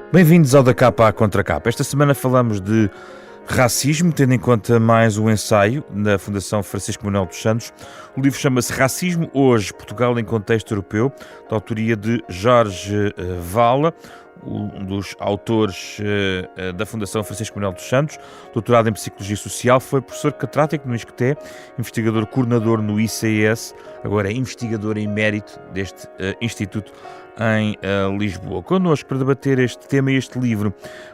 Bem-vindos ao Da Capa à Contra Capa. Esta semana falamos de racismo, tendo em conta mais o ensaio da Fundação Francisco Manuel dos Santos. O livro chama-se Racismo Hoje, Portugal em Contexto Europeu, da autoria de Jorge Vala, um dos autores da Fundação Francisco Manuel dos Santos, doutorado em Psicologia Social, foi professor catedrático no ISCTE, investigador coordenador no ICS, agora é investigador em mérito deste Instituto em Lisboa. Connosco para debater este tema e este livro,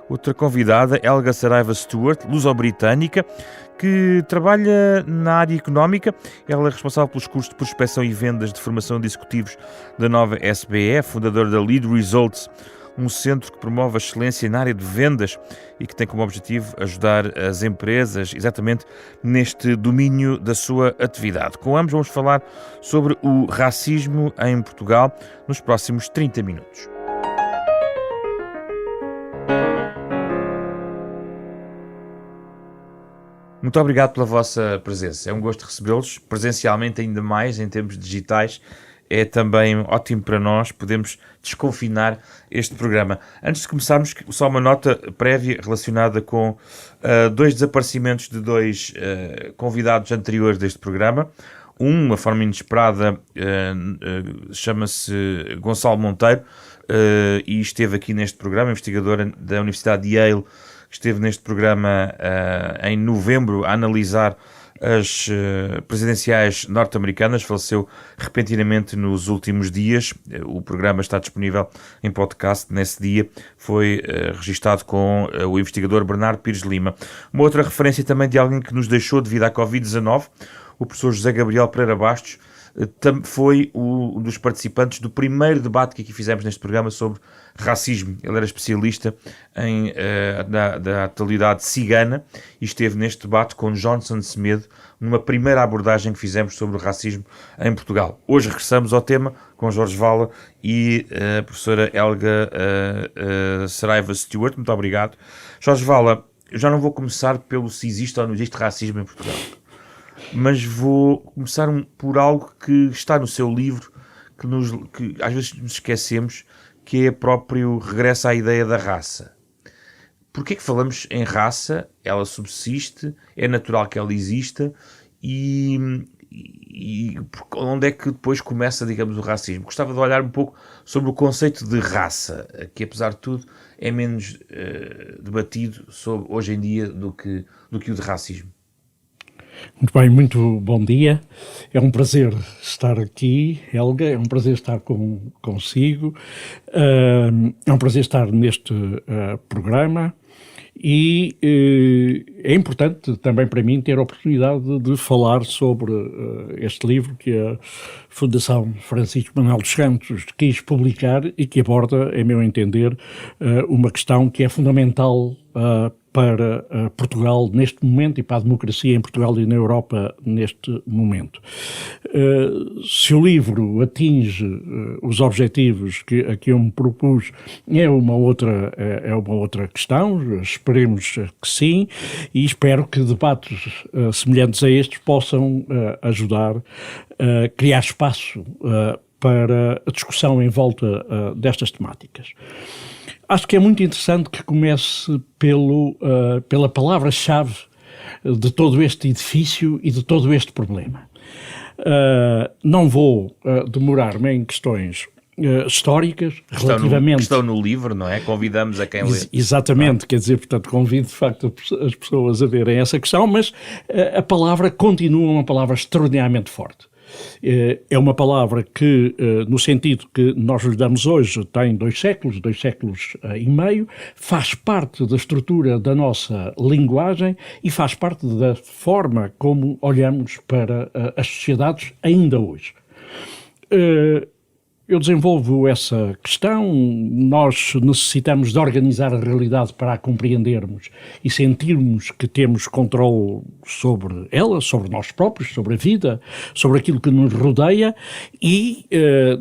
outra convidada, Helga Saraiva Stewart, luso-britânica, que trabalha na área económica. Ela é responsável pelos cursos de prospecção e vendas de formação de executivos da nova SBE, fundadora da Lead Results, um centro que promove a excelência na área de vendas e que tem como objetivo ajudar as empresas exatamente neste domínio da sua atividade. Com ambos vamos falar sobre o racismo em Portugal nos próximos 30 minutos. Muito obrigado pela vossa presença. É um gosto recebê-los presencialmente, ainda mais em termos digitais. É também ótimo para nós podermos desconfinar este programa. Antes de começarmos, só uma nota prévia relacionada com dois desaparecimentos de dois convidados anteriores deste programa. Uma forma inesperada, chama-se Gonçalo Monteiro e esteve aqui neste programa, investigador da Universidade de Yale, que esteve neste programa em novembro a analisar as presidenciais norte-americanas. Faleceu repentinamente nos últimos dias. O programa está disponível em podcast. Nesse dia foi registado com o investigador Bernardo Pires Lima. Uma outra referência também de alguém que nos deixou devido à Covid-19, o professor José Gabriel Pereira Bastos, foi um dos participantes do primeiro debate que aqui fizemos neste programa sobre racismo. Ele era especialista da atualidade cigana e esteve neste debate com Johnson Semedo, numa primeira abordagem que fizemos sobre o racismo em Portugal. Hoje regressamos ao tema com Jorge Vala e a professora Helga Saraiva Stewart. Muito obrigado. Jorge Vala, eu já não vou começar pelo se existe ou não existe racismo em Portugal, mas vou começar por algo que está no seu livro, que às vezes nos esquecemos, que é próprio regresso à ideia da raça. Porquê que falamos em raça? Ela subsiste, é natural que ela exista, e onde é que depois começa, digamos, o racismo? Gostava de olhar um pouco sobre o conceito de raça, que apesar de tudo é menos debatido hoje em dia do que o de racismo. Muito bem, muito bom dia. É um prazer estar aqui, Helga, é um prazer estar consigo, é um prazer estar neste programa e é importante também para mim ter a oportunidade de falar sobre este livro que a Fundação Francisco Manuel dos Santos quis publicar e que aborda, a meu entender, uma questão que é fundamental para Portugal neste momento e para a democracia em Portugal e na Europa neste momento. Se o livro atinge os objetivos a que eu me propus, é uma outra questão, esperemos que sim, e espero que debates semelhantes a estes possam ajudar a criar espaço para a discussão em volta destas temáticas. Acho que é muito interessante que comece pela palavra-chave de todo este edifício e de todo este problema. Não vou demorar-me em questões históricas relativamente... Estão no livro, não é? Convidamos a quem lê. Exatamente, quer dizer, portanto, convido de facto as pessoas a verem essa questão, mas a palavra continua uma palavra extraordinariamente forte. É uma palavra que, no sentido que nós lhe damos hoje, tem 2 séculos e meio, faz parte da estrutura da nossa linguagem e faz parte da forma como olhamos para as sociedades ainda hoje. Eu desenvolvo essa questão. Nós necessitamos de organizar a realidade para a compreendermos e sentirmos que temos controle sobre ela, sobre nós próprios, sobre a vida, sobre aquilo que nos rodeia e,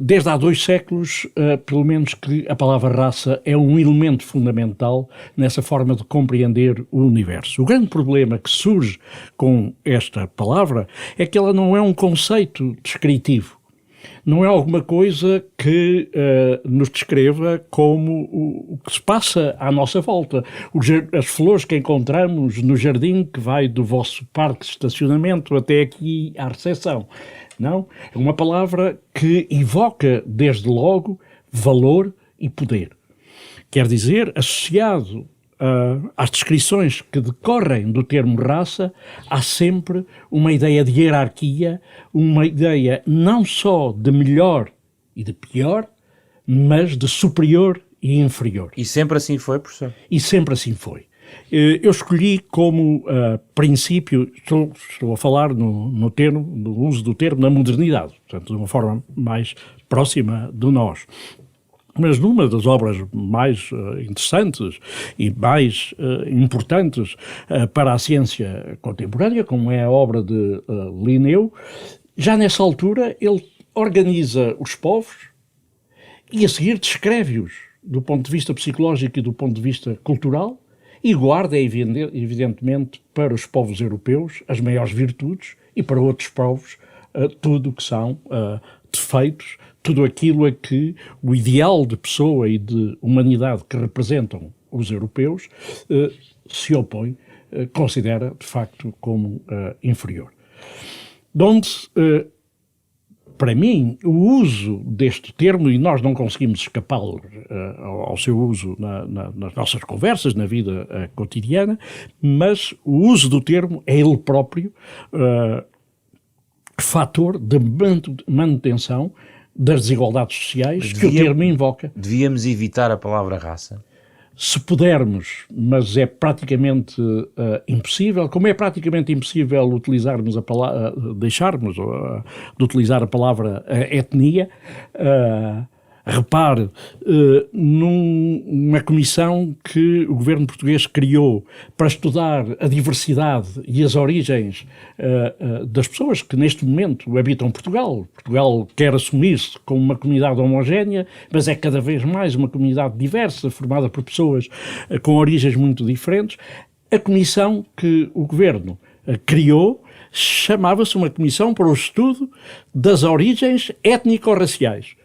desde há 2 séculos, pelo menos que a palavra raça é um elemento fundamental nessa forma de compreender o universo. O grande problema que surge com esta palavra é que ela não é um conceito descritivo. Não é alguma coisa que nos descreva como o que se passa à nossa volta. As flores que encontramos no jardim que vai do vosso parque de estacionamento até aqui à recepção. Não? É uma palavra que evoca, desde logo, valor e poder. Quer dizer, associado às descrições que decorrem do termo raça, há sempre uma ideia de hierarquia, uma ideia não só de melhor e de pior, mas de superior e inferior. E sempre assim foi, professor? E sempre assim foi. Eu escolhi como princípio, estou a falar no uso do termo na modernidade, portanto, de uma forma mais próxima de nós. Mas numa das obras mais interessantes e mais importantes para a ciência contemporânea, como é a obra de Linneu, já nessa altura ele organiza os povos e a seguir descreve-os do ponto de vista psicológico e do ponto de vista cultural e guarda, evidentemente, para os povos europeus as maiores virtudes e para outros povos tudo o que são defeitos, tudo aquilo a que o ideal de pessoa e de humanidade que representam os europeus se opõe, considera de facto como inferior. De onde, para mim, o uso deste termo, e nós não conseguimos escapar ao seu uso nas nossas conversas, na vida cotidiana, mas o uso do termo é ele próprio fator de manutenção das desigualdades sociais que o termo invoca. Devíamos evitar a palavra raça? Se pudermos, mas é praticamente impossível, como é praticamente impossível utilizarmos deixarmos de utilizar a palavra etnia. Repare, numa comissão que o governo português criou para estudar a diversidade e as origens das pessoas que neste momento habitam Portugal. Portugal quer assumir-se como uma comunidade homogénea, mas é cada vez mais uma comunidade diversa, formada por pessoas com origens muito diferentes. A comissão que o governo criou chamava-se uma Comissão para o Estudo das Origens Étnico-Raciais.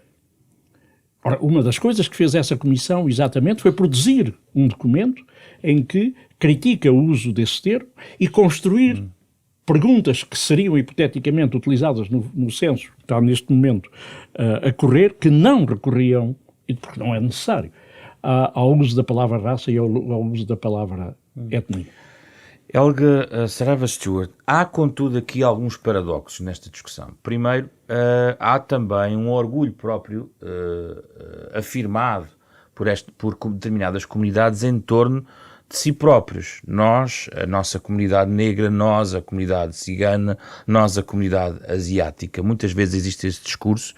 Ora, uma das coisas que fez essa comissão, exatamente, foi produzir um documento em que critica o uso desse termo e construir perguntas que seriam hipoteticamente utilizadas no censo, que está neste momento a correr, que não recorriam, porque não é necessário, ao uso da palavra raça e ao uso da palavra etnia. Helga Saraiva Stewart, há contudo aqui alguns paradoxos nesta discussão. Primeiro, há também um orgulho próprio afirmado por determinadas comunidades em torno de si próprios. Nós, a nossa comunidade negra, nós, a comunidade cigana, nós, a comunidade asiática. Muitas vezes existe esse discurso,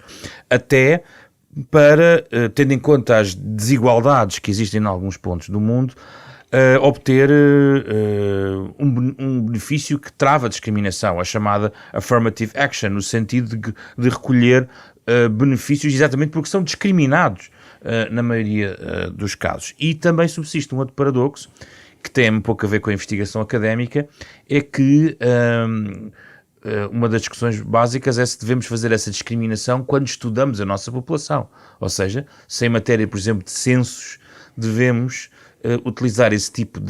até para, tendo em conta as desigualdades que existem em alguns pontos do mundo, obter um benefício que trava a discriminação, a chamada affirmative action, no sentido de recolher benefícios exatamente porque são discriminados na maioria dos casos. E também subsiste um outro paradoxo, que tem um pouco a ver com a investigação académica, é que uma das discussões básicas é se devemos fazer essa discriminação quando estudamos a nossa população. Ou seja, se em matéria, por exemplo, de censos, devemos utilizar esse tipo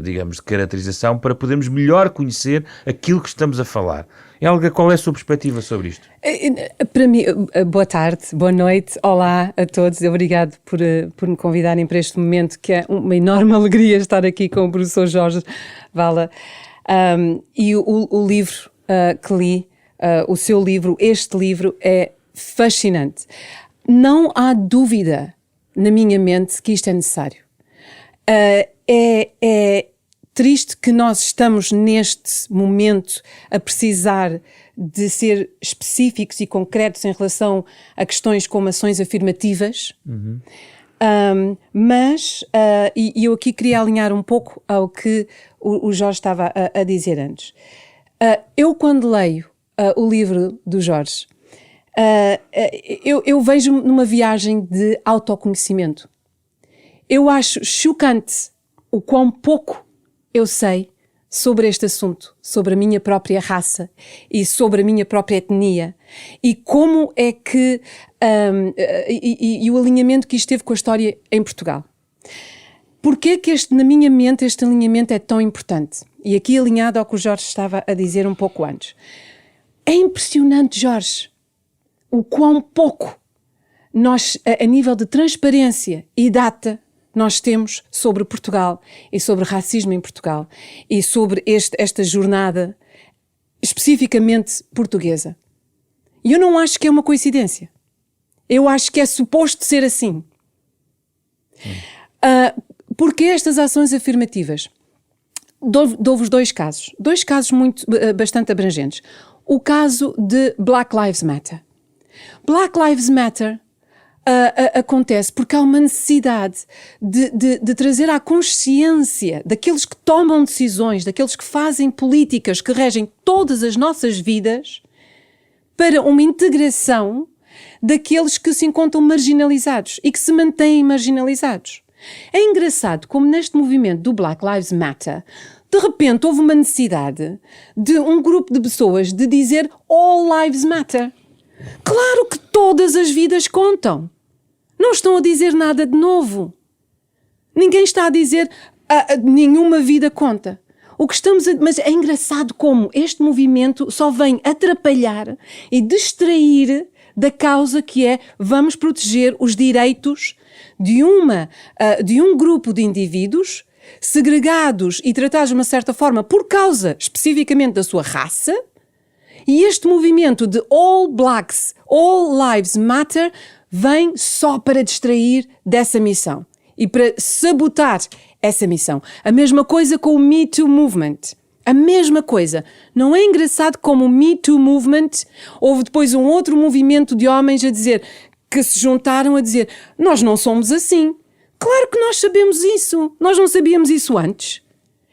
digamos, de caracterização para podermos melhor conhecer aquilo que estamos a falar. Helga, qual é a sua perspectiva sobre isto? Para mim, boa tarde, boa noite, olá a todos, obrigado por me convidarem para este momento, que é uma enorme alegria estar aqui com o professor Jorge Vala. E o livro que li, o seu livro, este livro, é fascinante. Não há dúvida na minha mente que isto é necessário. É triste que nós estamos neste momento a precisar de ser específicos e concretos em relação a questões como ações afirmativas, mas eu aqui queria alinhar um pouco ao que o Jorge estava a dizer antes. Eu quando leio o livro do Jorge, eu vejo-me numa viagem de autoconhecimento. Eu acho chocante o quão pouco eu sei sobre este assunto, sobre a minha própria raça e sobre a minha própria etnia, e como é que e o alinhamento que isto teve com a história em Portugal. Porquê que na minha mente este alinhamento é tão importante? E aqui alinhado ao que o Jorge estava a dizer um pouco antes. É impressionante, Jorge, o quão pouco nós, a nível de transparência e data, nós temos sobre Portugal e sobre racismo em Portugal e sobre esta jornada especificamente portuguesa. E eu não acho que é uma coincidência. Eu acho que é suposto ser assim. Porque estas ações afirmativas? Dou-vos dois casos bastante abrangentes. O caso de Black Lives Matter. Black Lives Matter acontece porque há uma necessidade de trazer à consciência daqueles que tomam decisões, daqueles que fazem políticas que regem todas as nossas vidas, para uma integração daqueles que se encontram marginalizados e que se mantêm marginalizados. É engraçado como neste movimento do Black Lives Matter, de repente houve uma necessidade de um grupo de pessoas de dizer All Lives Matter. Claro que todas as vidas contam. Não estão a dizer nada de novo. Ninguém está a dizer nenhuma vida conta. Mas é engraçado como este movimento só vem atrapalhar e distrair da causa que é vamos proteger os direitos de um grupo de indivíduos segregados e tratados de uma certa forma por causa especificamente da sua raça. E este movimento de All Blacks, All Lives Matter vem só para distrair dessa missão e para sabotar essa missão. A mesma coisa com o Me Too Movement. A mesma coisa. Não é engraçado como o Me Too Movement houve depois um outro movimento de homens a dizer, que se juntaram a dizer, nós não somos assim. Claro que nós sabemos isso. Nós não sabíamos isso antes.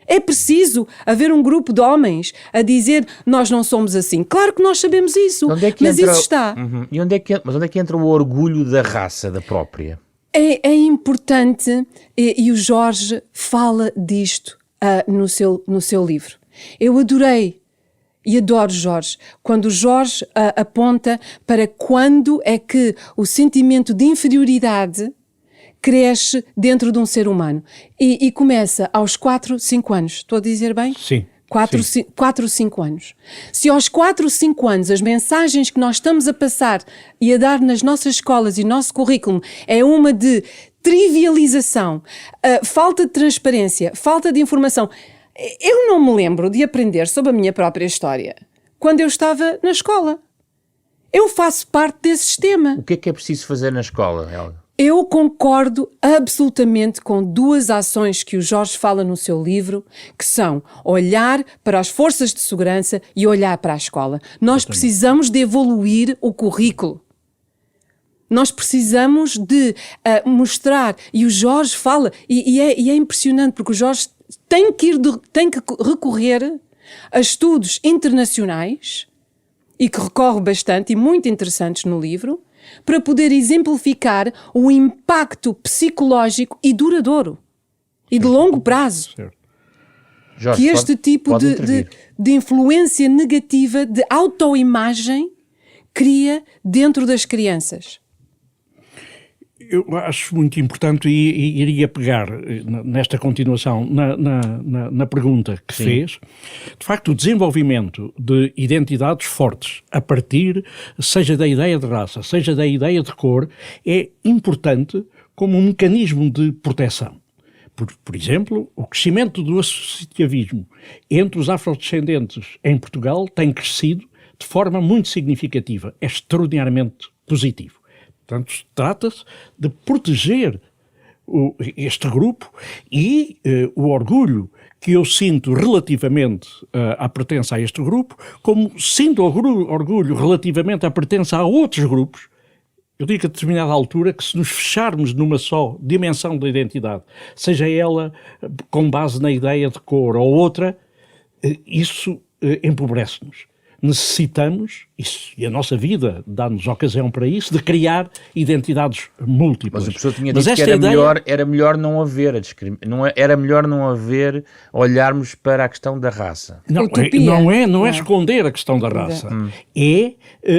É preciso haver um grupo de homens a dizer nós não somos assim. Claro que nós sabemos isso, mas isso está. Uhum. Mas onde é que entra o orgulho da raça, da própria? É importante, e o Jorge fala disto no seu livro. Eu adorei e adoro Jorge, quando o Jorge aponta para quando é que o sentimento de inferioridade cresce dentro de um ser humano. E começa aos 4, 5 anos. Estou a dizer bem? Sim. 4, 5 anos. Se aos 4, 5 anos as mensagens que nós estamos a passar e a dar nas nossas escolas e nosso currículo é uma de trivialização, falta de transparência, falta de informação. Eu não me lembro de aprender sobre a minha própria história quando eu estava na escola. Eu faço parte desse sistema. O que é preciso fazer na escola, Helga? Eu concordo absolutamente com 2 ações que o Jorge fala no seu livro, que são olhar para as forças de segurança e olhar para a escola. Nós precisamos de evoluir o currículo. Nós precisamos de mostrar, e o Jorge fala, e é impressionante, porque o Jorge tem que recorrer a estudos internacionais, e que recorre bastante, e muito interessantes no livro, para poder exemplificar o impacto psicológico e duradouro e de longo prazo Jorge, que este tipo de influência negativa, de autoimagem, cria dentro das crianças. Eu acho muito importante e iria pegar nesta continuação na pergunta que fez. De facto, o desenvolvimento de identidades fortes a partir, seja da ideia de raça, seja da ideia de cor, é importante como um mecanismo de proteção. Por exemplo, o crescimento do associativismo entre os afrodescendentes em Portugal tem crescido de forma muito significativa, é extraordinariamente positivo. Portanto, trata-se de proteger este grupo e o orgulho que eu sinto relativamente à pertença a este grupo, como sinto orgulho relativamente à pertença a outros grupos. Eu digo a determinada altura que se nos fecharmos numa só dimensão da identidade, seja ela com base na ideia de cor ou outra, isso empobrece-nos. necessitamos, e a nossa vida dá-nos ocasião para isso, de criar identidades múltiplas. Mas a pessoa tinha dito que era melhor não haver era melhor não haver olharmos para a questão da raça. Não é esconder a questão da raça. É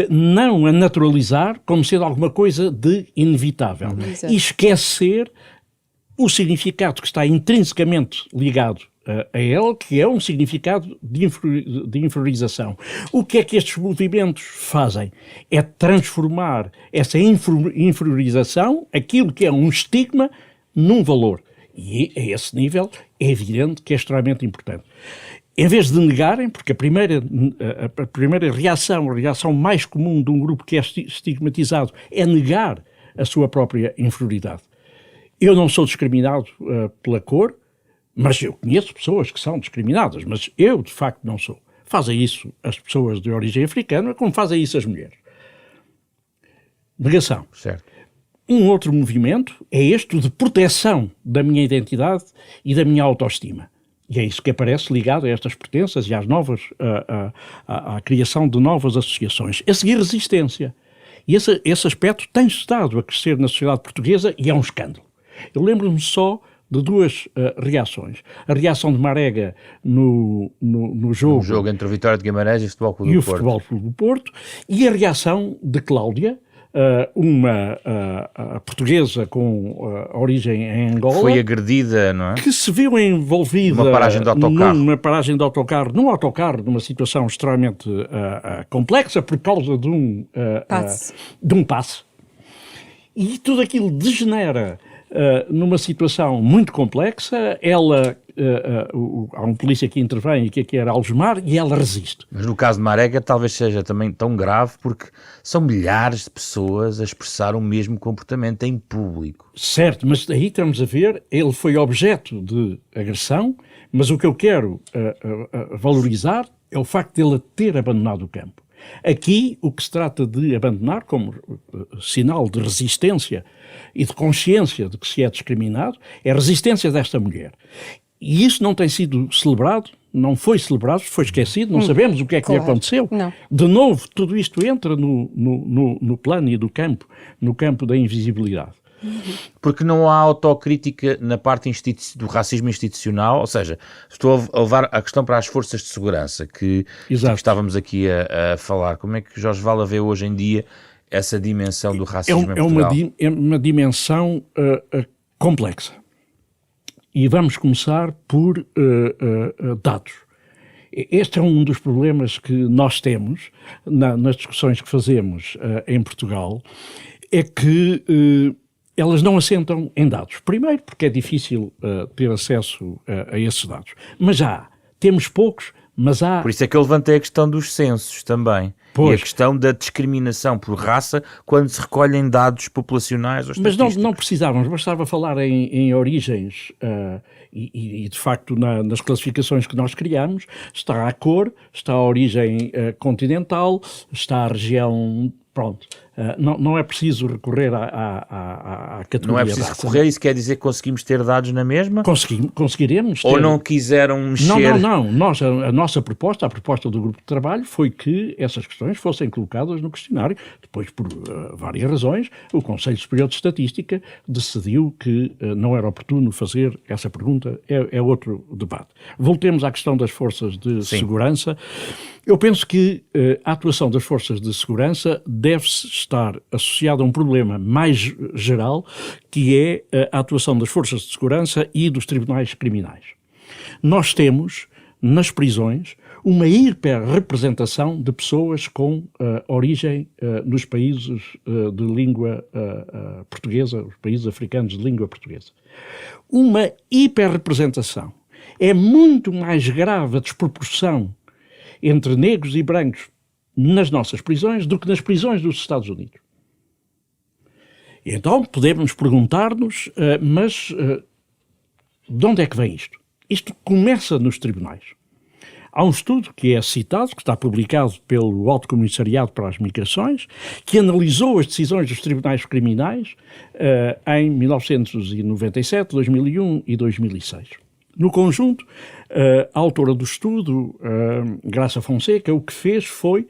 não a naturalizar como sendo alguma coisa de inevitável. E esquecer o significado que está intrinsecamente ligado a ela, que é um significado de inferiorização. O que é que estes movimentos fazem? É transformar essa inferiorização, aquilo que é um estigma, num valor. E a esse nível é evidente que é extremamente importante. Em vez de negarem, porque a primeira reação, a reação mais comum de um grupo que é estigmatizado, é negar a sua própria inferioridade. Eu não sou discriminado pela cor, mas eu conheço pessoas que são discriminadas, mas eu, de facto, não sou. Fazem isso as pessoas de origem africana, como fazem isso as mulheres. Negação. Certo. Um outro movimento é este de proteção da minha identidade e da minha autoestima. E é isso que aparece ligado a estas pertenças e às novas, à criação de novas associações. A seguir, resistência. E esse aspecto tem estado a crescer na sociedade portuguesa e é um escândalo. Eu lembro-me só de duas reações. A reação de Marega no jogo... No jogo entre o Vitória de Guimarães e o Futebol Clube do Porto. Futebol Clube do Porto. E a reação de Cláudia, uma portuguesa com origem em Angola... Foi agredida, não é? Que se viu envolvida numa paragem de autocarro. Num autocarro, numa situação extremamente complexa por causa de um passe. E tudo aquilo degenera numa situação muito complexa. Há um polícia que intervém e que aqui era algemar, e ela resiste. Mas no caso de Marega talvez seja também tão grave porque são milhares de pessoas a expressar o mesmo comportamento em público. Certo, mas aí estamos a ver, ele foi objeto de agressão, mas o que eu quero valorizar é o facto de ele ter abandonado o campo. Aqui, o que se trata de abandonar como sinal de resistência e de consciência de que se é discriminado é a resistência desta mulher. E isso não tem sido celebrado, não foi celebrado, foi esquecido, não sabemos o que é que lhe aconteceu. Não. De novo, tudo isto entra no plano e no campo da invisibilidade. Porque não há autocrítica na parte do racismo institucional, ou seja, estou a levar a questão para as forças de segurança, que estávamos aqui a falar. Como é que Jorge Vala vê hoje em dia essa dimensão do racismo em Portugal? É uma dimensão complexa. E vamos começar por dados. Este é um dos problemas que nós temos nas discussões que fazemos em Portugal, é que elas não assentam em dados. Primeiro, porque é difícil ter acesso a esses dados. Mas temos poucos, mas há... Por isso é que eu levantei a questão dos censos também. Pois. E a questão da discriminação por raça quando se recolhem dados populacionais ou estatísticos. Mas não precisávamos, bastava falar em origens e de facto nas classificações que nós criamos, está a cor, está a origem continental, está a região... Pronto, não é preciso recorrer à categoria. Não é preciso recorrer, isso quer dizer que conseguimos ter dados na mesma? Conseguiremos ter. Ou não quiseram mexer? Não. A nossa proposta, a proposta do grupo de trabalho foi que essas questões fossem colocadas no questionário. Depois, por várias razões, o Conselho Superior de Estatística decidiu que não era oportuno fazer essa pergunta. É outro debate. Voltemos à questão das forças de segurança. Eu penso que a atuação das forças de segurança deve-se estar associada a um problema mais geral, que é a atuação das forças de segurança e dos tribunais criminais. Nós temos, nas prisões, uma hiperrepresentação de pessoas com origem nos países de língua portuguesa, os países africanos de língua portuguesa. Uma hiperrepresentação. É muito mais grave a desproporção entre negros e brancos nas nossas prisões do que nas prisões dos Estados Unidos. Então podemos perguntar-nos, mas de onde é que vem isto? Isto começa nos tribunais. Há um estudo que é citado, que está publicado pelo Alto Comissariado para as Migrações, que analisou as decisões dos tribunais criminais em 1997, 2001 e 2006. No conjunto, a autora do estudo, Graça Fonseca, o que fez foi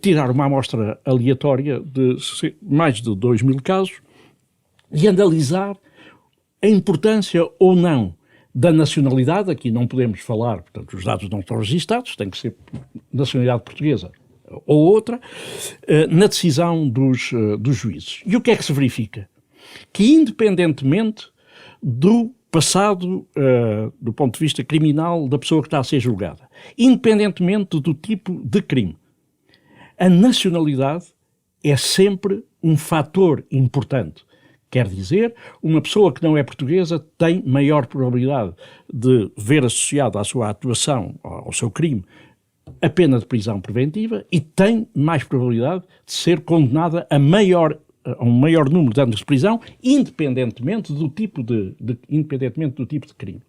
tirar uma amostra aleatória de mais de 2.000 casos e analisar a importância ou não da nacionalidade. Aqui não podemos falar, portanto, os dados não estão registados, tem que ser nacionalidade portuguesa ou outra, na decisão dos juízes. E o que é que se verifica? Que, independentemente do passado, do ponto de vista criminal da pessoa que está a ser julgada, independentemente do tipo de crime, a nacionalidade é sempre um fator importante. Quer dizer, uma pessoa que não é portuguesa tem maior probabilidade de ver associada à sua atuação, ao seu crime, a pena de prisão preventiva e tem mais probabilidade de ser condenada a um maior número de anos de prisão, independentemente do tipo de crime.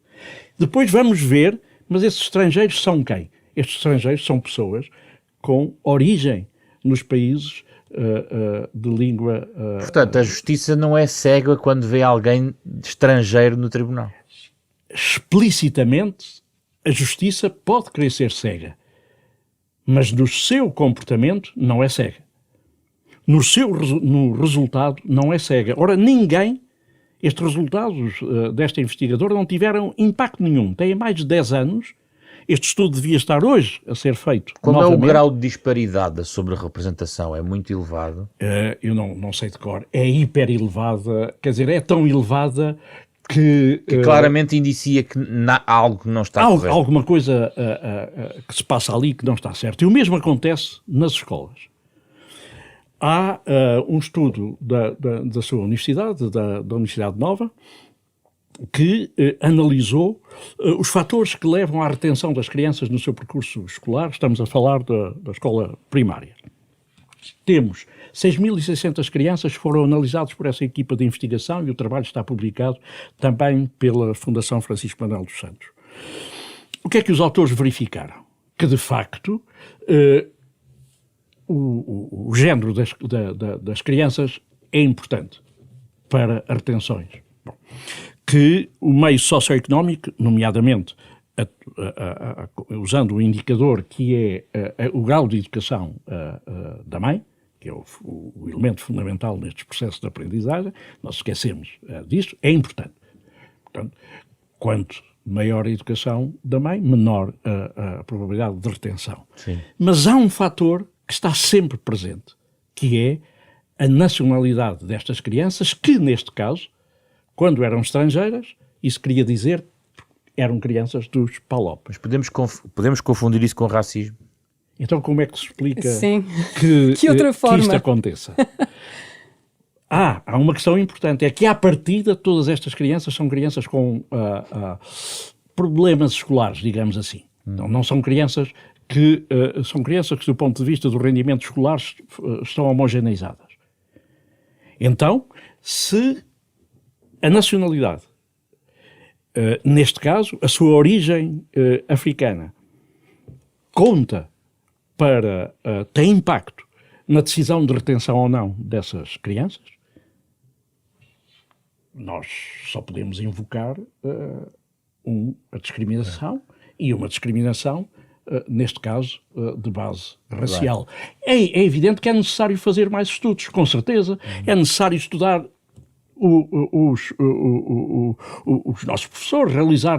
Depois vamos ver, mas esses estrangeiros são quem? Estes estrangeiros são pessoas com origem nos países de língua... Portanto, a justiça não é cega quando vê alguém estrangeiro no tribunal. Explicitamente, a justiça pode querer ser cega, mas no seu comportamento não é cega. No resultado não é cega. Ora, estes resultados desta investigadora não tiveram impacto nenhum. Têm mais de 10 anos. Este estudo devia estar hoje a ser feito. Qual novamente. é o grau de disparidade da sobre-representação? É muito elevado? Eu não sei de cor. É hiper elevada. Quer dizer, é tão elevada que claramente indicia que há algo que não está correto. Alguma coisa que se passa ali que não está certo. E o mesmo acontece nas escolas. Há um estudo da sua universidade, da Universidade Nova, que analisou os fatores que levam à retenção das crianças no seu percurso escolar. Estamos a falar da escola primária. Temos 6.600 crianças que foram analisadas por essa equipa de investigação e o trabalho está publicado também pela Fundação Francisco Manuel dos Santos. O que é que os autores verificaram? Que, de facto, o género das crianças é importante para as retenções. Bom, que o meio socioeconómico, nomeadamente usando o indicador que é o grau de educação da mãe, que é o elemento fundamental nestes processos de aprendizagem, nós esquecemos disso, é importante. Portanto, quanto maior a educação da mãe, menor a probabilidade de retenção. Sim. Mas há um fator que está sempre presente, que é a nacionalidade destas crianças, que neste caso, quando eram estrangeiras, isso queria dizer que eram crianças dos PALOP. Mas podemos confundir isso com racismo? Então como é que se explica que outra forma? Que isto aconteça? Há uma questão importante, é que à partida todas estas crianças são crianças com problemas escolares, digamos assim. Não são crianças que do ponto de vista do rendimento escolar estão homogeneizadas. Então, se a nacionalidade, neste caso, a sua origem africana, tem impacto na decisão de retenção ou não dessas crianças, nós só podemos invocar a discriminação, e uma discriminação, neste caso, de base racial. É evidente que é necessário fazer mais estudos, com certeza. É necessário estudar os nossos professores, realizar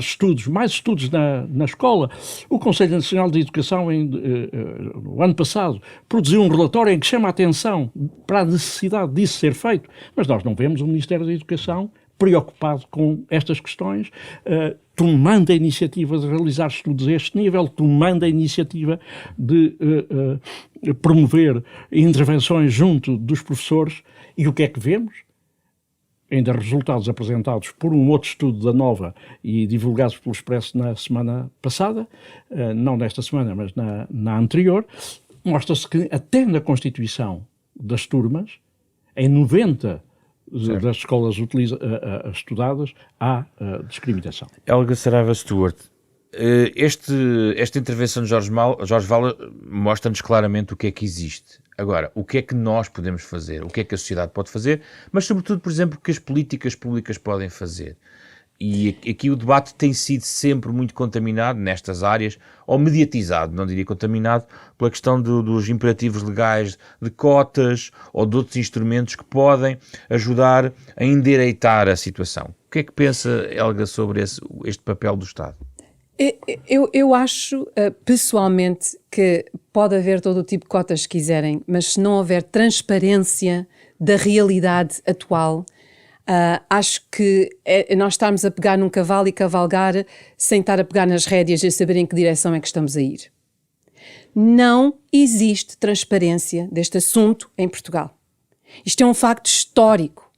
mais estudos na escola. O Conselho Nacional de Educação, no ano passado, produziu um relatório em que chama a atenção para a necessidade disso ser feito, mas nós não vemos o Ministério da Educação preocupado com estas questões, tomando a iniciativa de realizar estudos a este nível, tomando a iniciativa de promover intervenções junto dos professores. E o que é que vemos? Ainda resultados apresentados por um outro estudo da Nova e divulgados pelo Expresso na semana passada, não nesta semana, mas na anterior, mostra-se que até na constituição das turmas, em 90 das escolas estudadas, há discriminação. Helga Saraiva Stewart, esta intervenção de Jorge Vala mostra-nos claramente o que é que existe. Agora, o que é que nós podemos fazer? O que é que a sociedade pode fazer? Mas, sobretudo, por exemplo, o que as políticas públicas podem fazer? E aqui o debate tem sido sempre muito contaminado nestas áreas, ou mediatizado, não diria contaminado, pela questão dos imperativos legais de cotas ou de outros instrumentos que podem ajudar a endireitar a situação. O que é que pensa, Helga, sobre este papel do Estado? Eu acho, pessoalmente, que pode haver todo o tipo de cotas que quiserem, mas se não houver transparência da realidade atual, acho que nós estarmos a pegar num cavalo e cavalgar sem estar a pegar nas rédeas e saber em que direção é que estamos a ir. Não existe transparência deste assunto em Portugal. Isto é um facto histórico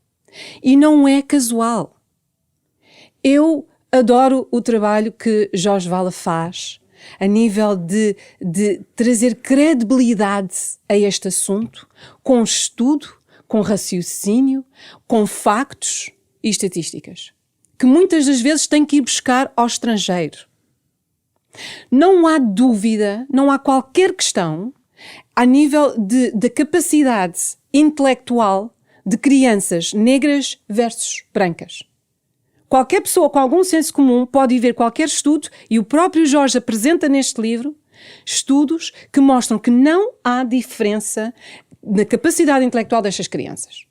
e não é casual. Eu adoro o trabalho que Jorge Vala faz a nível de trazer credibilidade a este assunto, com estudo, com raciocínio, com factos e estatísticas, que muitas das vezes tem que ir buscar ao estrangeiro. Não há dúvida, não há qualquer questão a nível da capacidade intelectual de crianças negras versus brancas. Qualquer pessoa com algum senso comum pode ir ver qualquer estudo, e o próprio Jorge apresenta neste livro estudos que mostram que não há diferença na capacidade intelectual destas crianças.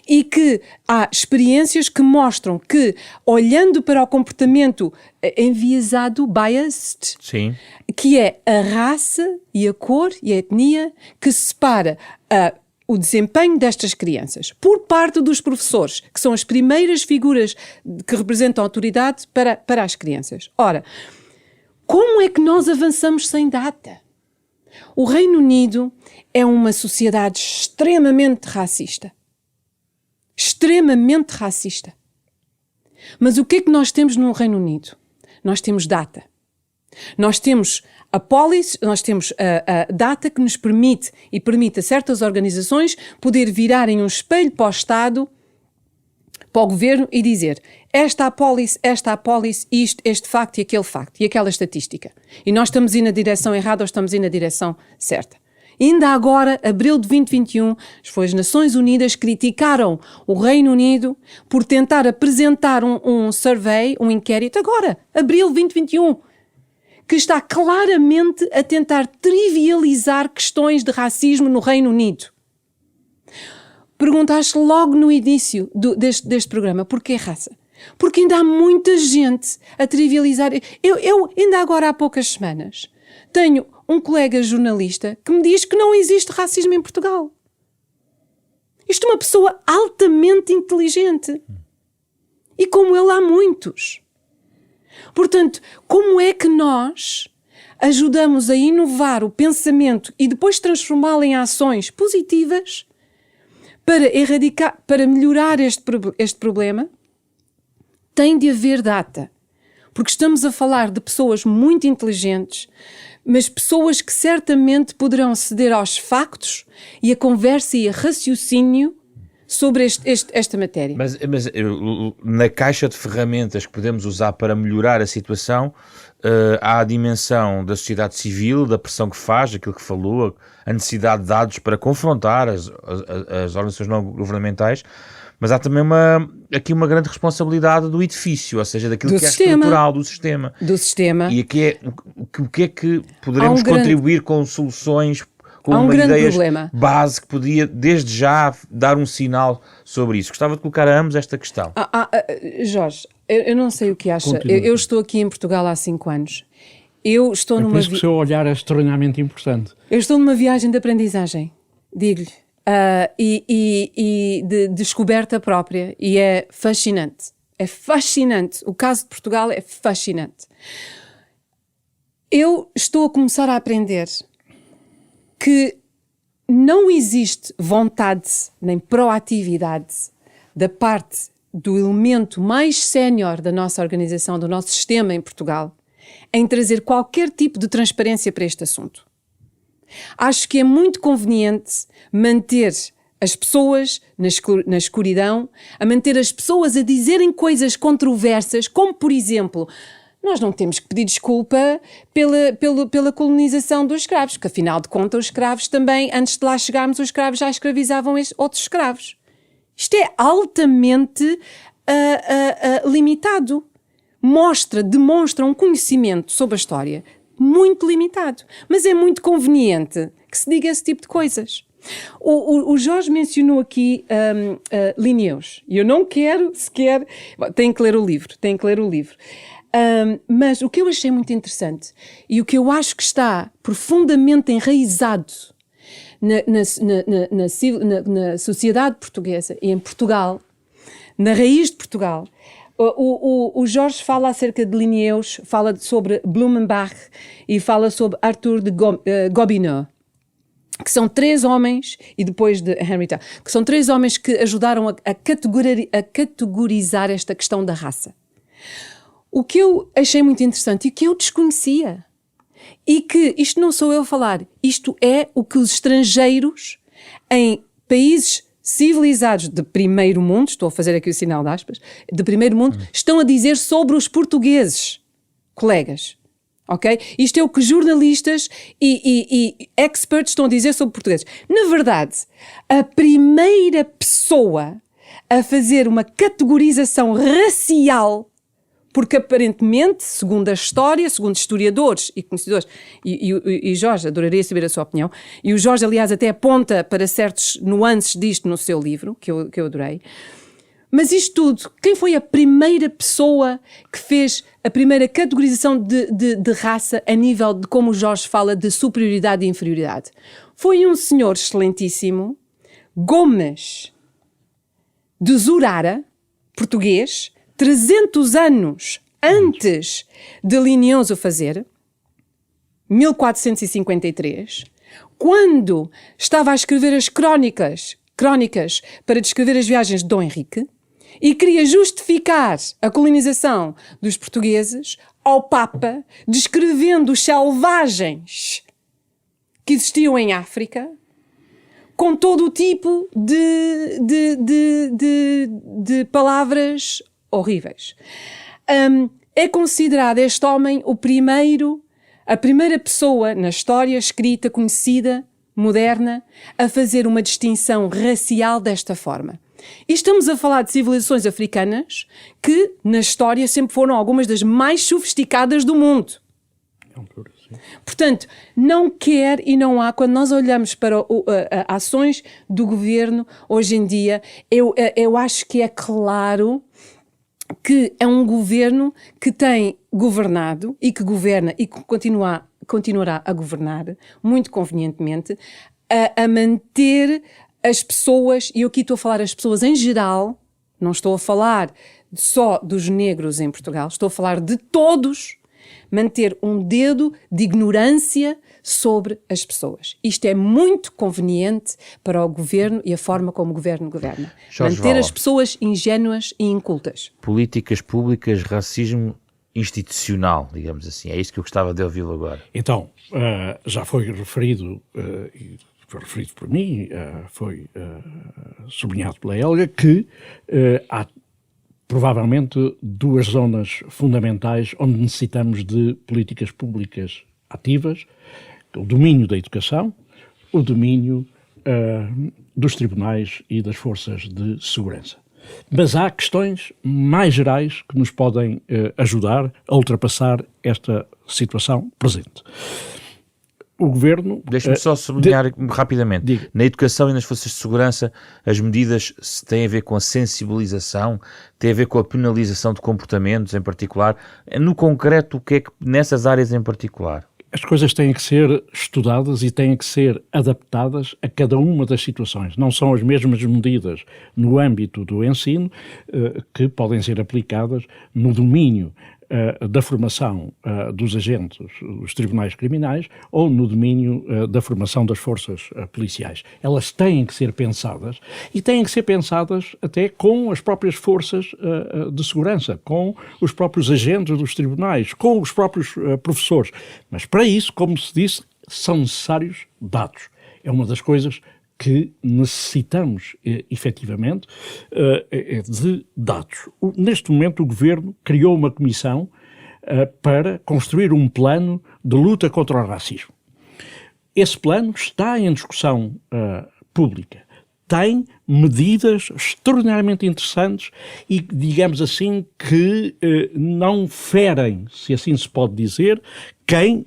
E que há experiências que mostram que, olhando para o comportamento enviesado, biased, Sim. que é a raça e a cor e a etnia que separa o desempenho destas crianças por parte dos professores, que são as primeiras figuras que representam a autoridade para as crianças. Ora, como é que nós avançamos sem data? O Reino Unido é uma sociedade extremamente racista. Extremamente racista. Mas o que é que nós temos no Reino Unido? Nós temos data. Nós temos a policy, nós temos a data que nos permite e permite a certas organizações poder virarem um espelho para o Estado, para o Governo e dizer esta a policy, isto, este facto e aquele facto e aquela estatística. E nós estamos a ir na direção errada ou estamos a ir na direção certa. Ainda agora, abril de 2021, as Nações Unidas criticaram o Reino Unido por tentar apresentar um survey, um inquérito, agora, abril de 2021, que está claramente a tentar trivializar questões de racismo no Reino Unido. Perguntaste logo no início deste programa, porquê raça? Porque ainda há muita gente a trivializar. Eu ainda agora há poucas semanas, tenho um colega jornalista que me diz que não existe racismo em Portugal. Isto é uma pessoa altamente inteligente. E como ele há muitos. Portanto, como é que nós ajudamos a inovar o pensamento e depois transformá-lo em ações positivas para erradicar, para melhorar este problema? Tem de haver data. Porque estamos a falar de pessoas muito inteligentes, mas pessoas que certamente poderão ceder aos factos e a conversa e a raciocínio sobre esta matéria. Mas na caixa de ferramentas que podemos usar para melhorar a situação, há a dimensão da sociedade civil, da pressão que faz, aquilo que falou, a necessidade de dados para confrontar as organizações não governamentais, mas há também aqui uma grande responsabilidade do edifício, ou seja, daquilo que é estrutural do sistema. Do sistema. E aqui o que é que poderemos contribuir com soluções, com uma ideia base que podia, desde já, dar um sinal sobre isso. Gostava de colocar a ambos esta questão. Jorge, eu não sei o que acha. Eu estou aqui em Portugal há 5 anos. Eu estou por isso que o seu olhar é extraordinariamente importante. Eu estou numa viagem de aprendizagem, digo-lhe, e de descoberta própria. E é fascinante. É fascinante. O caso de Portugal é fascinante. Eu estou a começar a aprender que não existe vontade nem proatividade da parte do elemento mais sénior da nossa organização, do nosso sistema em Portugal, em trazer qualquer tipo de transparência para este assunto. Acho que é muito conveniente manter as pessoas na escuridão, a manter as pessoas a dizerem coisas controversas, como, por exemplo, nós não temos que pedir desculpa pela colonização dos escravos, porque afinal de contas os escravos também, antes de lá chegarmos, os escravos já escravizavam outros escravos. Isto é altamente limitado. Demonstra um conhecimento sobre a história muito limitado. Mas é muito conveniente que se diga esse tipo de coisas. O Jorge mencionou aqui Linnaeus. E eu não quero sequer... Tem que ler o livro. Mas o que eu achei muito interessante e o que eu acho que está profundamente enraizado na sociedade portuguesa e em Portugal, na raiz de Portugal, o Jorge fala acerca de Linnaeus, fala sobre Blumenbach e fala sobre Arthur de Gobineau, que são 3 homens, e depois de Henry Thoreau, que são 3 homens que ajudaram a categorizar esta questão da raça. O que eu achei muito interessante e que eu desconhecia, e que isto não sou eu a falar, isto é o que os estrangeiros em países civilizados de primeiro mundo, estou a fazer aqui o sinal de aspas, de primeiro mundo, estão a dizer sobre os portugueses, colegas. Ok? Isto é o que jornalistas e experts estão a dizer sobre portugueses. Na verdade, a primeira pessoa a fazer uma categorização racial, porque aparentemente, segundo a história, segundo historiadores e conhecedores, e Jorge, adoraria saber a sua opinião, e o Jorge, aliás, até aponta para certos nuances disto no seu livro, que eu adorei. Mas isto tudo, quem foi a primeira pessoa que fez a primeira categorização de raça a nível de, como o Jorge fala, de superioridade e inferioridade? Foi um senhor excelentíssimo, Gomes de Zurara, português, 300 anos antes de Linnaeus o fazer, 1453, quando estava a escrever as crónicas para descrever as viagens de Dom Henrique, e queria justificar a colonização dos portugueses ao Papa, descrevendo os selvagens que existiam em África, com todo o tipo de palavras horríveis. É considerado este homem a primeira pessoa na história escrita, conhecida, moderna, a fazer uma distinção racial desta forma. E estamos a falar de civilizações africanas que, na história, sempre foram algumas das mais sofisticadas do mundo. Portanto, não quer e não há, quando nós olhamos para ações do governo hoje em dia, eu acho que é claro que é um governo que tem governado e que governa e que continuará a governar, muito convenientemente, a manter as pessoas, e eu aqui estou a falar as pessoas em geral, não estou a falar só dos negros em Portugal, estou a falar de todos, manter um dedo de ignorância sobre as pessoas. Isto é muito conveniente para o governo e a forma como o governo governa. Jorge manter Vala. As pessoas ingênuas e incultas. Políticas públicas, racismo institucional, digamos assim. É isso que eu gostava de ouvi-lo agora. Então, já foi referido, e foi referido por mim, foi sublinhado pela Helga, que há provavelmente 2 zonas fundamentais onde necessitamos de políticas públicas ativas: o domínio da educação, o domínio dos tribunais e das forças de segurança. Mas há questões mais gerais que nos podem ajudar a ultrapassar esta situação presente. O governo... Deixa-me só sublinhar rapidamente. Diga. Na educação e nas forças de segurança, as medidas têm a ver com a sensibilização, têm a ver com a penalização de comportamentos em particular. No concreto, o que é que nessas áreas em particular? As coisas têm que ser estudadas e têm que ser adaptadas a cada uma das situações. Não são as mesmas medidas no âmbito do ensino que podem ser aplicadas no domínio da formação dos agentes dos tribunais criminais ou no domínio da formação das forças policiais. Elas têm que ser pensadas e têm que ser pensadas até com as próprias forças de segurança, com os próprios agentes dos tribunais, com os próprios professores. Mas para isso, como se disse, são necessários dados. É uma das coisas que necessitamos, efetivamente, de dados. Neste momento, o Governo criou uma comissão para construir um plano de luta contra o racismo. Esse plano está em discussão pública. tem medidas extraordinariamente interessantes e, digamos assim, que não ferem, se assim se pode dizer, quem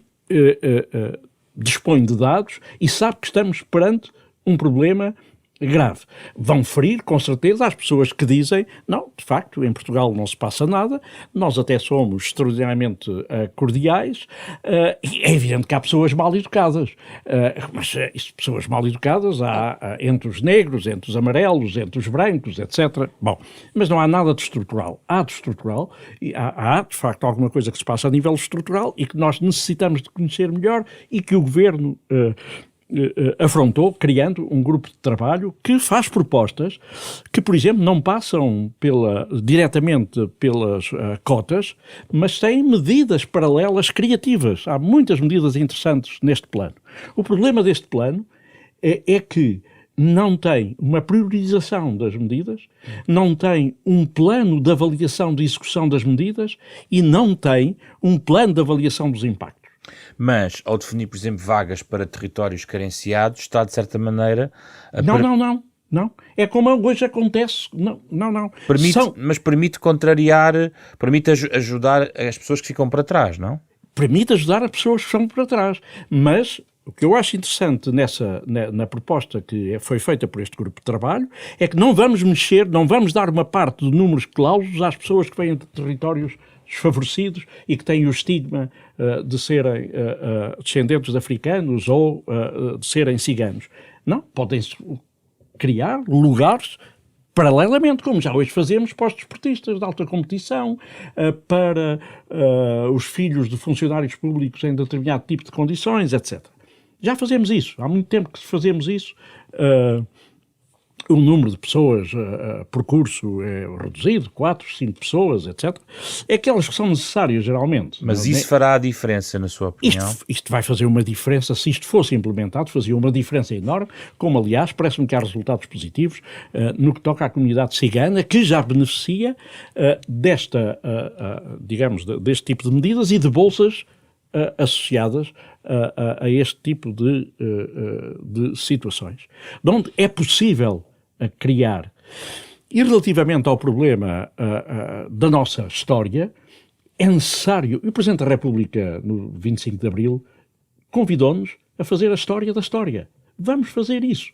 dispõe de dados e sabe que estamos perante um problema grave. Vão ferir, com certeza, as pessoas que dizem não, de facto, em Portugal não se passa nada, nós até somos extraordinariamente cordiais, e é evidente que há pessoas mal educadas, mas pessoas mal educadas há entre os negros, entre os amarelos, entre os brancos, etc. Bom, mas não há nada de estrutural. Há de estrutural, e há de facto alguma coisa que se passa a nível estrutural e que nós necessitamos de conhecer melhor e que o Governo afrontou, criando um grupo de trabalho que faz propostas que, por exemplo, não passam diretamente pelas cotas, mas têm medidas paralelas criativas. Há muitas medidas interessantes neste plano. O problema deste plano é que não tem uma priorização das medidas, não tem um plano de avaliação de execução das medidas e não tem um plano de avaliação dos impactos. Mas, ao definir, por exemplo, vagas para territórios carenciados, está, de certa maneira... Não. É como hoje acontece. Não. Mas permite contrariar, permite ajudar as pessoas que ficam para trás, não? Permite ajudar as pessoas que ficam para trás. Mas o que eu acho interessante na proposta que foi feita por este grupo de trabalho é que não vamos mexer, não vamos dar uma parte de números clausos às pessoas que vêm de territórios desfavorecidos e que têm o estigma de serem descendentes de africanos ou de serem ciganos. Não, podem-se criar lugares paralelamente, como já hoje fazemos para os desportistas de alta competição, para os filhos de funcionários públicos em determinado tipo de condições, etc. Já fazemos isso, há muito tempo que fazemos isso. O número de pessoas por curso é reduzido, 4, 5 pessoas, etc. É aquelas que são necessárias, geralmente. Mas isso fará a diferença, na sua opinião? Isto vai fazer uma diferença, se isto fosse implementado, fazia uma diferença enorme, como, aliás, parece-me que há resultados positivos no que toca à comunidade cigana, que já beneficia deste tipo de medidas e de bolsas associadas a este tipo de situações. De onde é possível criar. E relativamente ao problema da nossa história, é necessário, e o Presidente da República, no 25 de Abril, convidou-nos a fazer a história da história. Vamos fazer isso.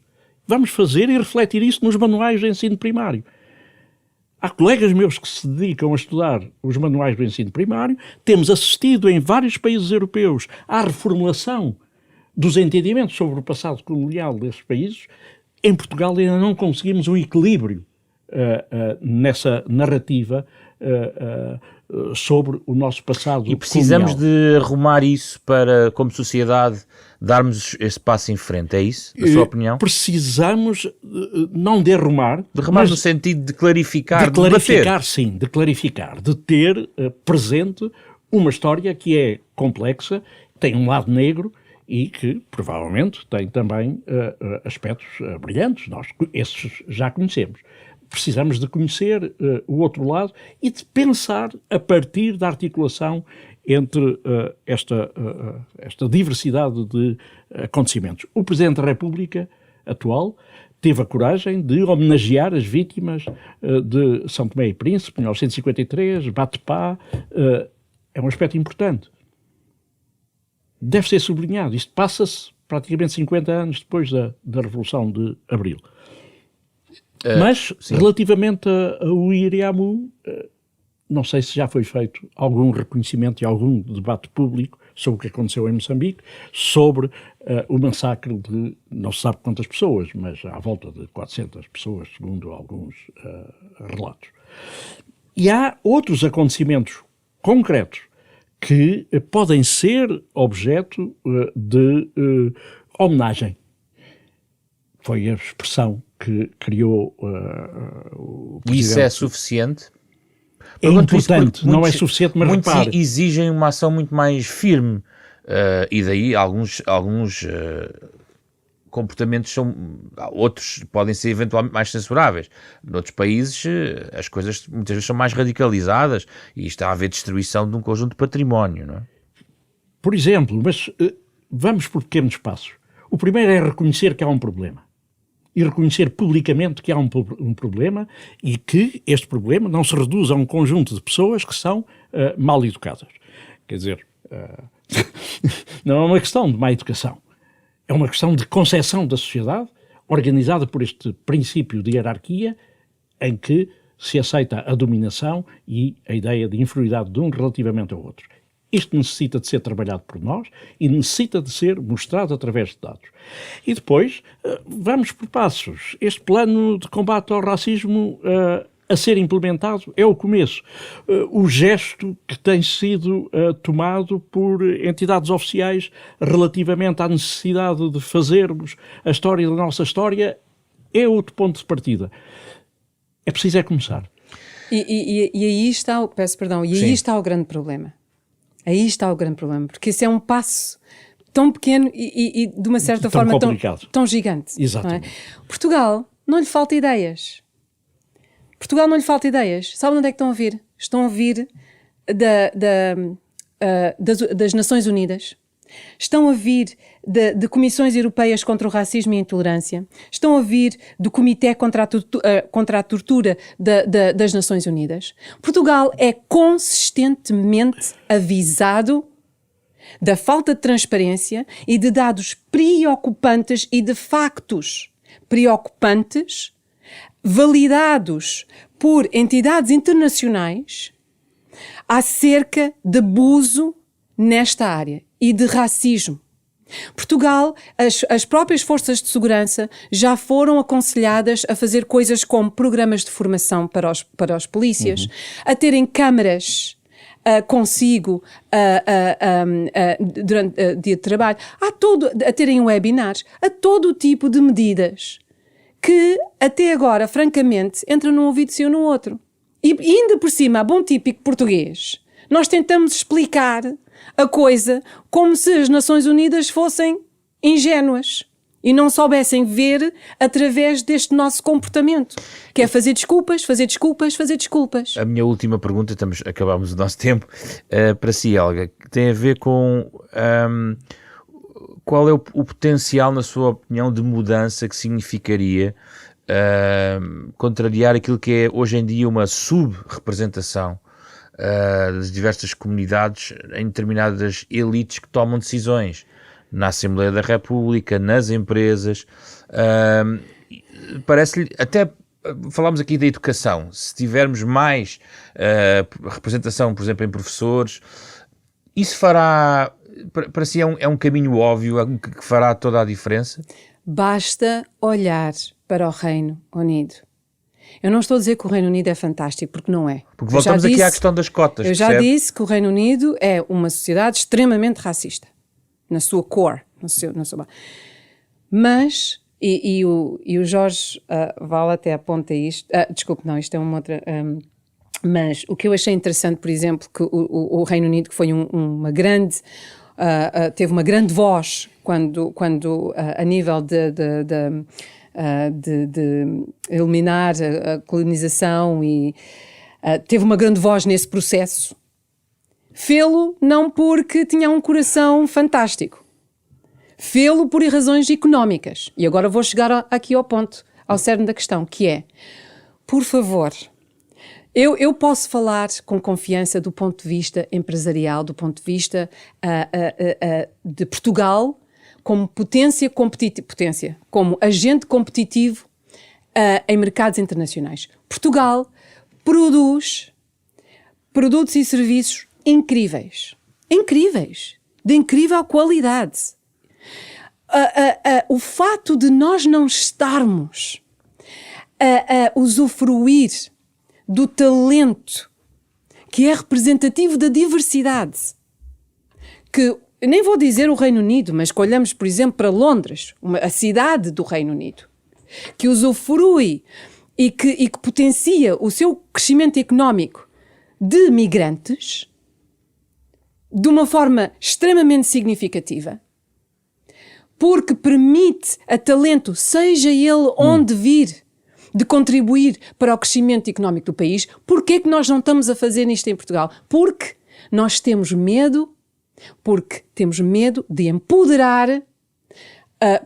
Vamos fazer e refletir isso nos manuais de ensino primário. Há colegas meus que se dedicam a estudar os manuais do ensino primário. Temos assistido em vários países europeus à reformulação dos entendimentos sobre o passado colonial desses países. Em Portugal ainda não conseguimos um equilíbrio nessa narrativa sobre o nosso passado colonial. E precisamos de arrumar isso para, como sociedade, darmos esse passo em frente, é isso, na sua opinião? Precisamos não de arrumar... De arrumar no sentido de clarificar, de clarificar, sim, de clarificar, de ter presente uma história que é complexa, tem um lado negro e que, provavelmente, tem também aspectos brilhantes. Nós esses já conhecemos. Precisamos de conhecer o outro lado e de pensar a partir da articulação entre esta diversidade de acontecimentos. O Presidente da República atual teve a coragem de homenagear as vítimas de São Tomé e Príncipe, 1953, Bate-Pá. É um aspecto importante. Deve ser sublinhado. Isto passa-se praticamente 50 anos depois da Revolução de Abril. Mas, sim, relativamente ao Iriamu, não sei se já foi feito algum reconhecimento e algum debate público sobre o que aconteceu em Moçambique, sobre o massacre de, não se sabe quantas pessoas, mas à volta de 400 pessoas, segundo alguns relatos. E há outros acontecimentos concretos que podem ser objeto de homenagem. Foi a expressão que criou o Presidente. Isso é suficiente? É importante, não é suficiente, mas muitos repare. Exigem uma ação muito mais firme e daí alguns comportamentos outros podem ser eventualmente mais censuráveis. Noutros países as coisas muitas vezes são mais radicalizadas e está a haver destruição de um conjunto de património, não é? Por exemplo, mas vamos por pequenos passos. O primeiro é reconhecer que há um problema. e reconhecer publicamente que há um problema e que este problema não se reduz a um conjunto de pessoas que são mal educadas. Quer dizer, não é uma questão de má educação, é uma questão de concepção da sociedade organizada por este princípio de hierarquia em que se aceita a dominação e a ideia de inferioridade de um relativamente ao outro. Isto necessita de ser trabalhado por nós e necessita de ser mostrado através de dados. E depois, vamos por passos. Este plano de combate ao racismo a ser implementado é o começo. O gesto que tem sido tomado por entidades oficiais relativamente à necessidade de fazermos a história da nossa história é outro ponto de partida. É preciso começar. E aí está, peço perdão, e aí Sim. está o grande problema. Aí está o grande problema, porque isso é um passo tão pequeno e de uma certa Tão forma complicado. tão gigante. Exatamente. Não é? Portugal não lhe falta ideias. Portugal não lhe falta ideias. Sabe onde é que estão a vir? Estão a vir das Nações Unidas. Estão a vir de comissões europeias contra o racismo e a intolerância. Estão a vir do Comitê contra a Tortura das Nações Unidas. Portugal é consistentemente avisado da falta de transparência e de dados preocupantes e de factos preocupantes validados por entidades internacionais acerca de abuso nesta área e de racismo. Portugal, as próprias forças de segurança já foram aconselhadas a fazer coisas como programas de formação para os polícias, a terem câmaras consigo durante dia de trabalho, a terem webinars, a todo o tipo de medidas que até agora, francamente, entram num ouvido sim ou no outro. E ainda por cima, a bom típico português, nós tentamos explicar a coisa como se as Nações Unidas fossem ingênuas e não soubessem ver através deste nosso comportamento, que é fazer desculpas, fazer desculpas, fazer desculpas. A minha última pergunta, acabámos o nosso tempo, para si, Helga, tem a ver com qual é o potencial, na sua opinião, de mudança que significaria contrariar aquilo que é hoje em dia uma sub-representação das diversas comunidades em determinadas elites que tomam decisões na Assembleia da República, nas empresas. Parece-lhe, até falámos aqui da educação, se tivermos mais representação, por exemplo, em professores, isso fará, para si é um caminho óbvio que fará toda a diferença? Basta olhar para o Reino Unido. Eu não estou a dizer que o Reino Unido é fantástico, porque não é. Porque voltamos aqui à questão das cotas. Eu já percebe? disse que o Reino Unido é uma sociedade extremamente racista, na sua core, na sua... Mas, e o Jorge Vala até aponta isto, desculpe, não, isto é uma outra... mas o que eu achei interessante, por exemplo, que o Reino Unido, que foi uma grande... teve uma grande voz quando a nível de eliminar a colonização e teve uma grande voz nesse processo. Fê-lo não porque tinha um coração fantástico. Fê-lo por razões económicas. E agora vou chegar aqui ao ponto, ao cerne da questão, que é, por favor, eu posso falar com confiança do ponto de vista empresarial, do ponto de vista de Portugal como potência competitiva, como agente competitivo em mercados internacionais. Portugal produz produtos e serviços incríveis, de incrível qualidade. O fato de nós não estarmos a usufruir do talento que é representativo da diversidade, que nem vou dizer o Reino Unido, mas que olhamos, por exemplo, para Londres, a cidade do Reino Unido, que usufrui e que potencia o seu crescimento económico de migrantes de uma forma extremamente significativa, porque permite a talento, seja ele onde vir, de contribuir para o crescimento económico do país. Porquê é que nós não estamos a fazer isto em Portugal? Porque nós temos medo de empoderar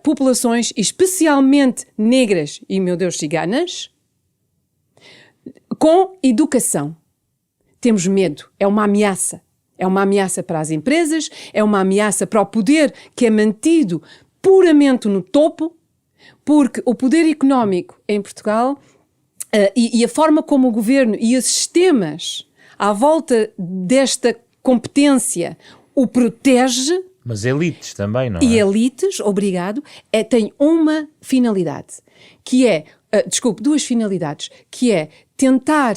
populações, especialmente negras e, meu Deus, ciganas, com educação. Temos medo, é uma ameaça. É uma ameaça para as empresas, é uma ameaça para o poder que é mantido puramente no topo, porque o poder económico em Portugal e a forma como o governo e os sistemas à volta desta competência o protege. Mas elites também, não é? E elites, obrigado, têm uma finalidade, que é, duas finalidades, que é tentar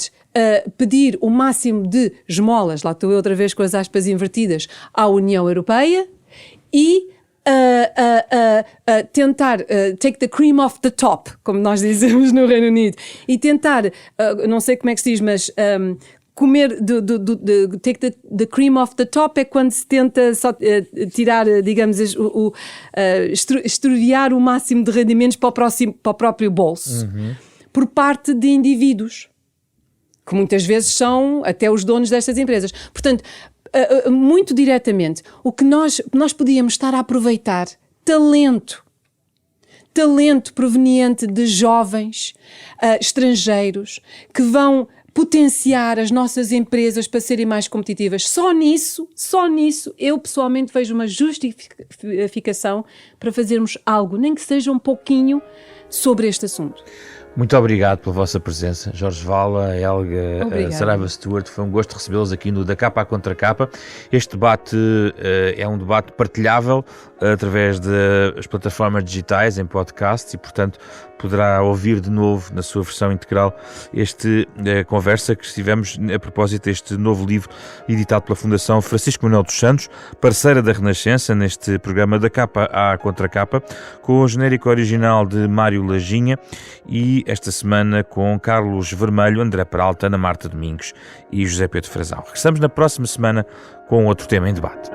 pedir o máximo de esmolas, lá estou eu outra vez com as aspas invertidas, à União Europeia e tentar take the cream off the top, como nós dizemos no Reino Unido, e tentar, não sei como é que se diz, mas comer, take the cream off the top é quando se tenta só tirar, digamos, extraviar o máximo de rendimentos para o próprio bolso, por parte de indivíduos, que muitas vezes são até os donos destas empresas. Portanto, muito diretamente, o que nós podíamos estar a aproveitar, talento proveniente de jovens estrangeiros que vão potenciar as nossas empresas para serem mais competitivas. Só nisso, eu pessoalmente vejo uma justificação para fazermos algo, nem que seja um pouquinho, sobre este assunto. Muito obrigado pela vossa presença, Jorge Vala, Helga, Saraiva Stewart. Foi um gosto recebê-los aqui no Da Capa à Contra Capa. Este debate é um debate partilhável através das plataformas digitais, em podcast, e portanto poderá ouvir de novo na sua versão integral esta conversa que estivemos a propósito deste novo livro editado pela Fundação Francisco Manuel dos Santos, parceira da Renascença, neste programa Da Capa à Contra Capa, com o genérico original de Mário Lajinha e esta semana com Carlos Vermelho, André Peralta, Ana Marta Domingos e José Pedro Frazão. Regressamos na próxima semana com outro tema em debate.